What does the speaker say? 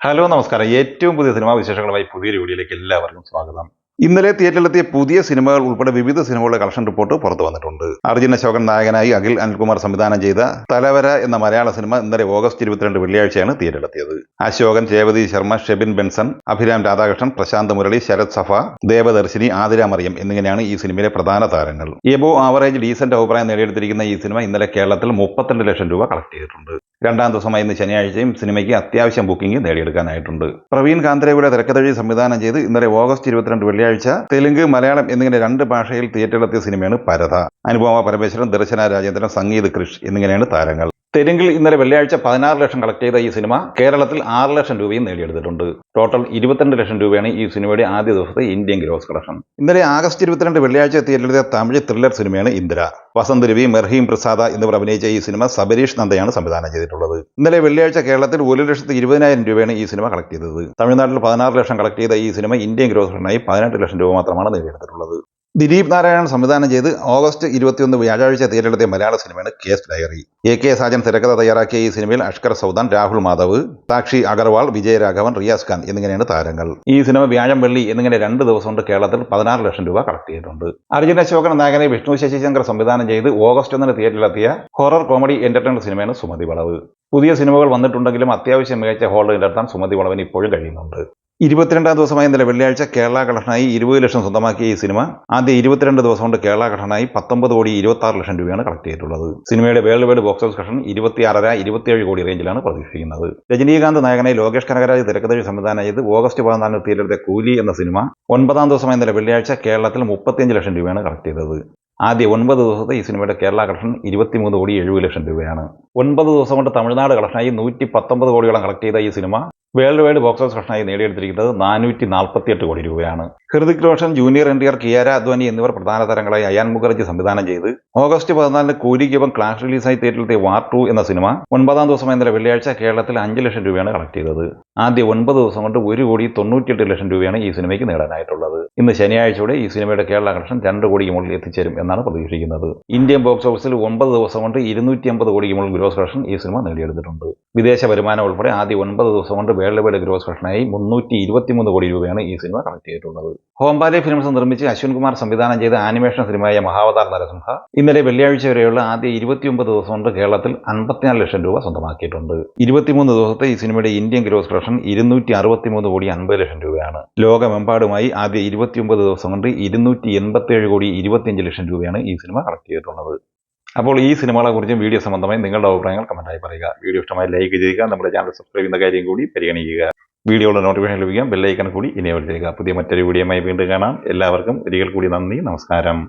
Hello നമസ്കാരം. ഏറ്റവും പുതിയ സിനിമാ വിശേഷങ്ങളുമായി പുതിയൊരു വീഡിയോയിലേക്ക് എല്ലാവർക്കും സ്വാഗതം. ഇന്നലെ തിയേറ്ററിലെത്തിയ പുതിയ സിനിമകൾ ഉൾപ്പെടെ വിവിധ സിനിമകളുടെ കളക്ഷൻ റിപ്പോർട്ട് പുറത്തു വന്നിട്ടുണ്ട്. അർജുൻ അശോകൻ നായകനായി അഖിൽ അനിൽകുമാർ സംവിധാനം ചെയ്ത തലവര എന്ന മലയാള സിനിമ ഇന്നലെ ഓഗസ്റ്റ് 22 വെള്ളിയാഴ്ചയാണ് തിയേറ്ററിലെത്തിയത്. അശോകൻ, രേവതി ശർമ്മ, ഷെബിൻ ബെൻസൺ, അഭിരാം രാധാകൃഷ്ണൻ, പ്രശാന്ത് മുരളി, ശരത് സഫ, ദേവദർശിനി, ആതിര മറിയം എന്നിങ്ങനെയാണ് ഈ സിനിമയിലെ പ്രധാന താരങ്ങൾ. എബോ ആവറേജ് ഡീസന്റ് അഭിപ്രായം നേടിയെടുത്തിരിക്കുന്ന ഈ സിനിമ ഇന്നലെ കേരളത്തിൽ 32 ലക്ഷം രൂപ കളക്ട് ചെയ്തിട്ടുണ്ട്. രണ്ടാം ദിവസമായ ഇന്ന് ശനിയാഴ്ചയും സിനിമയ്ക്ക് അത്യാവശ്യം ബുക്കിംഗ് നേടിയെടുക്കാനായിട്ടുണ്ട്. പ്രവീൺ കാന്തരയുടെ തിരക്കഥഴി സംവിധാനം ചെയ്ത് ഇന്നലെ ഓഗസ്റ്റ് 22 വെള്ളിയാഴ്ച തെലുങ്ക്, മലയാളം എന്നിങ്ങനെ 2 ഭാഷയിൽ തിയേറ്ററിലെത്തിയ സിനിമയാണ് പരത. അനുപമ പരമേശ്വരൻ, ദർശന രാജേന്ദ്രൻ, സംഗീത് കൃഷ് എന്നിങ്ങനെയാണ് താരങ്ങൾ. തെലുങ്കിൽ ഇന്നലെ വെള്ളിയാഴ്ച 16 ലക്ഷം കളക്ട് ചെയ്ത ഈ സിനിമ കേരളത്തിൽ 6 ലക്ഷം രൂപയും നേടിയെടുത്തിട്ടുണ്ട്. ടോട്ടൽ 22 ലക്ഷം രൂപയാണ് ഈ സിനിമയുടെ ആദ്യ ദിവസത്തെ ഇന്ത്യൻ ഗ്രോസ് കളക്ഷൻ. ഇന്നലെ ആഗസ്റ്റ് 22 വെള്ളിയാഴ്ച തിയേറ്ററിലെത്തിയ തമിഴ് ത്രില്ലർ സിനിമയാണ് ഇന്ദിര. വസന്ത് രവി, മെർഹീം പ്രസാദ എന്നിവർ അഭിനയിച്ച ഈ സിനിമ സബരീഷ് നന്ദയാണ് സംവിധാനം ചെയ്തിട്ടുള്ളത്. ഇന്നലെ വെള്ളിയാഴ്ച കേരളത്തിൽ 1,20,000 രൂപയാണ് ഈ സിനിമ കളക്ട് ചെയ്തത്. തമിഴ്നാട്ടിൽ 16 ലക്ഷം കളക്ട് ചെയ്ത ഈ സിനിമ ഇന്ത്യൻ ഗ്രോസ് കളക്ഷനായി 18 ലക്ഷം രൂപ മാത്രമാണ് നേടിയെടുത്തിട്ടുള്ളത്. ദിലീപ് നാരായണൻ സംവിധാനം ചെയ്ത് ഓഗസ്റ്റ് 21 വ്യാഴാഴ്ച തിയേറ്ററിലെത്തിയ മലയാള സിനിമയാണ് കേസ് ഡയറി. AK സാജൻ തിരക്കഥ തയ്യാറാക്കിയ ഈ സിനിമയിൽ അഷ്കർ സൗദാൻ, രാഹുൽ മാധവ്, സാക്ഷി അഗർവാൾ, വിജയരാഘവൻ, റിയാസ് ഖാൻ എന്നിങ്ങനെയാണ് താരങ്ങൾ. ഈ സിനിമ വ്യാഴം, വെള്ളി എന്നിങ്ങനെ 2 ദിവസം കൊണ്ട് കേരളത്തിൽ 16 ലക്ഷം രൂപ കളക്ട് ചെയ്തിട്ടുണ്ട്. അർജുൻ അശോകൻ നായകനെ വിഷ്ണു ശശിശങ്കർ സംവിധാനം ചെയ്ത് ഓഗസ്റ്റ് 1 തിയേറ്ററിലെത്തിയ ഹൊറർ കോമഡി എന്റർടൈനർ സിനിമയാണ് സുമതി വളവ്. പുതിയ സിനിമകൾ വന്നിട്ടുണ്ടെങ്കിലും അത്യാവശ്യം മികച്ച ഹോൾഡ് നിലനിർത്താൻ സുമതി വളവിന് ഇപ്പോഴും കഴിയുന്നുണ്ട്. 22ാം ദിവസമായ ഇന്നലെ വെള്ളിയാഴ്ച കേരള കളക്ഷനായി 20 ലക്ഷം സ്വന്തമാക്കിയ ഈ സിനിമ ആദ്യ 22 ദിവസം കൊണ്ട് കേരള കളക്ഷനായി 19,26 ലക്ഷം രൂപയാണ് കളക്ട് ചെയ്തിട്ടുള്ളത്. സിനിമയുടെ world wide box office collection 26.5-27 കോടി റേഞ്ചിലാണ് പ്രതീക്ഷിക്കുന്നത്. രജനീകാന്ത് നായകനായി ലോകേഷ് കനകരാജ് തിരക്കഥഴി സംവിധാനം ചെയ്ത് ഓഗസ്റ്റ് 14 തിയേറ്ററിലെ കൂലി എന്ന സിനിമ 9ാം ദിവസമായ ഇന്നലെ വെള്ളിയാഴ്ച കേരളത്തിൽ 35 ലക്ഷം രൂപയാണ് കളക്ട് ചെയ്തത്. ആദ്യ 9 ദിവസത്തെ ഈ സിനിമയുടെ കേരള കളക്ഷൻ 23,70 ലക്ഷം രൂപയാണ്. 9 ദിവസം കൊണ്ട് തമിഴ്നാട് കളക്ഷനായി 119 കോടിയോളം കളക്ട് ചെയ്ത ഈ cinema world wide box office കളക്ഷനായി നേടിയെടുത്തിരിക്കുന്നത് 448 കോടി രൂപയാണ്. ഹൃതിക് റോഷൻ, ജൂനിയർ NTR, കിയാര അദ്വാനി എന്നിവർ പ്രധാന താരങ്ങളായി അയാൻ മുഖർജി സംവിധാനം ചെയ്ത് ഓഗസ്റ്റ് 14 കൂലിക്കൊപ്പം ക്ലാഷ് റിലീസായി തിയേറ്ററിലെത്തിയ വാർ 2 എന്ന സിനിമ 9ാം ദിവസമായ ഇന്നലെ വെള്ളിയാഴ്ച കേരളത്തിൽ 5 ലക്ഷം രൂപയാണ് കളക്ട് ചെയ്തത്. ആദ്യ 9 ദിവസം കൊണ്ട് 1,98 ലക്ഷം രൂപയാണ് ഈ സിനിമയ്ക്ക് നേടാനായിട്ടുള്ളത്. ഇന്ന് ശനിയാഴ്ചയോടെ ഈ സിനിമയുടെ കേരള കളക്ഷൻ 2 കോടിക്ക് മുകളിൽ എത്തിച്ചേരും എന്നാണ് പ്രതീക്ഷിക്കുന്നത്. ഇന്ത്യൻ ബോക്സ് ഓഫീസിൽ 9 ദിവസം കൊണ്ട് 250 കോടിക്ക് മുകളിൽ ഗ്രോസ് കളക്ഷൻ ഈ സിനിമ നേടിയെടുത്തിട്ടുണ്ട്. വിദേശ വരുമാനം ഉൾപ്പെടെ ആദ്യ 9 ദിവസം കൊണ്ട് വേൾഡ് വൈഡ് ഗ്രോസ് കളക്ഷനായി 323 കോടി രൂപയാണ് ഈ സിനിമ കളക്ട് ചെയ്തിട്ടുള്ളത്. ഹോംബാലെ ഫിലിംസ് നിർമ്മിച്ച് അശ്വിൻ കുമാർ സംവിധാനം ചെയ്ത ആനിമേഷൻ സിനിമയായ മഹാവതാർ നരസിംഹ ഇന്നലെ വെള്ളിയാഴ്ച വരെയുള്ള ആദ്യ 29 ദിവസം കൊണ്ട് കേരളത്തിൽ 54 ലക്ഷം രൂപ സ്വന്തമാക്കിയിട്ടുണ്ട്. 23 ദിവസത്തെ ഈ സിനിമയുടെ ഇന്ത്യൻ ഗ്രോസ് കളക്ഷൻ 263 കോടി 50 ലക്ഷം രൂപയാണ്. ലോകമെമ്പാടുമായി ആദ്യ 29 ദിവസം കൊണ്ട് 287 കോടി 25 ലക്ഷം രൂപയാണ് ഈ സിനിമ കളക്ട് ചെയ്തിട്ടുള്ളത്. അപ്പോൾ ഈ സിനിമകളെക്കുറിച്ചും വീഡിയോ സംബന്ധമായി നിങ്ങളുടെ അഭിപ്രായങ്ങൾ കമന്റായി പറയുക. വീഡിയോ ഇഷ്ടമായി ലൈക്ക് ചെയ്യുക. നമ്മുടെ ചാനൽ സബ്സ്ക്രൈബ് ചെയ്യുന്ന കാര്യം കൂടി പരിഗണിക്കുക. വീഡിയോയുടെ നോട്ടിഫിക്കേഷൻ ലഭിക്കാൻ ബെല്ലൈക്കൺ കൂടി ഇനേബിൾ ചെയ്യുക. പുതിയ മറ്റൊരു വീഡിയോയുമായി വീണ്ടും കാണാം. എല്ലാവർക്കും ഒരിക്കൽ കൂടി നന്ദി, നമസ്കാരം.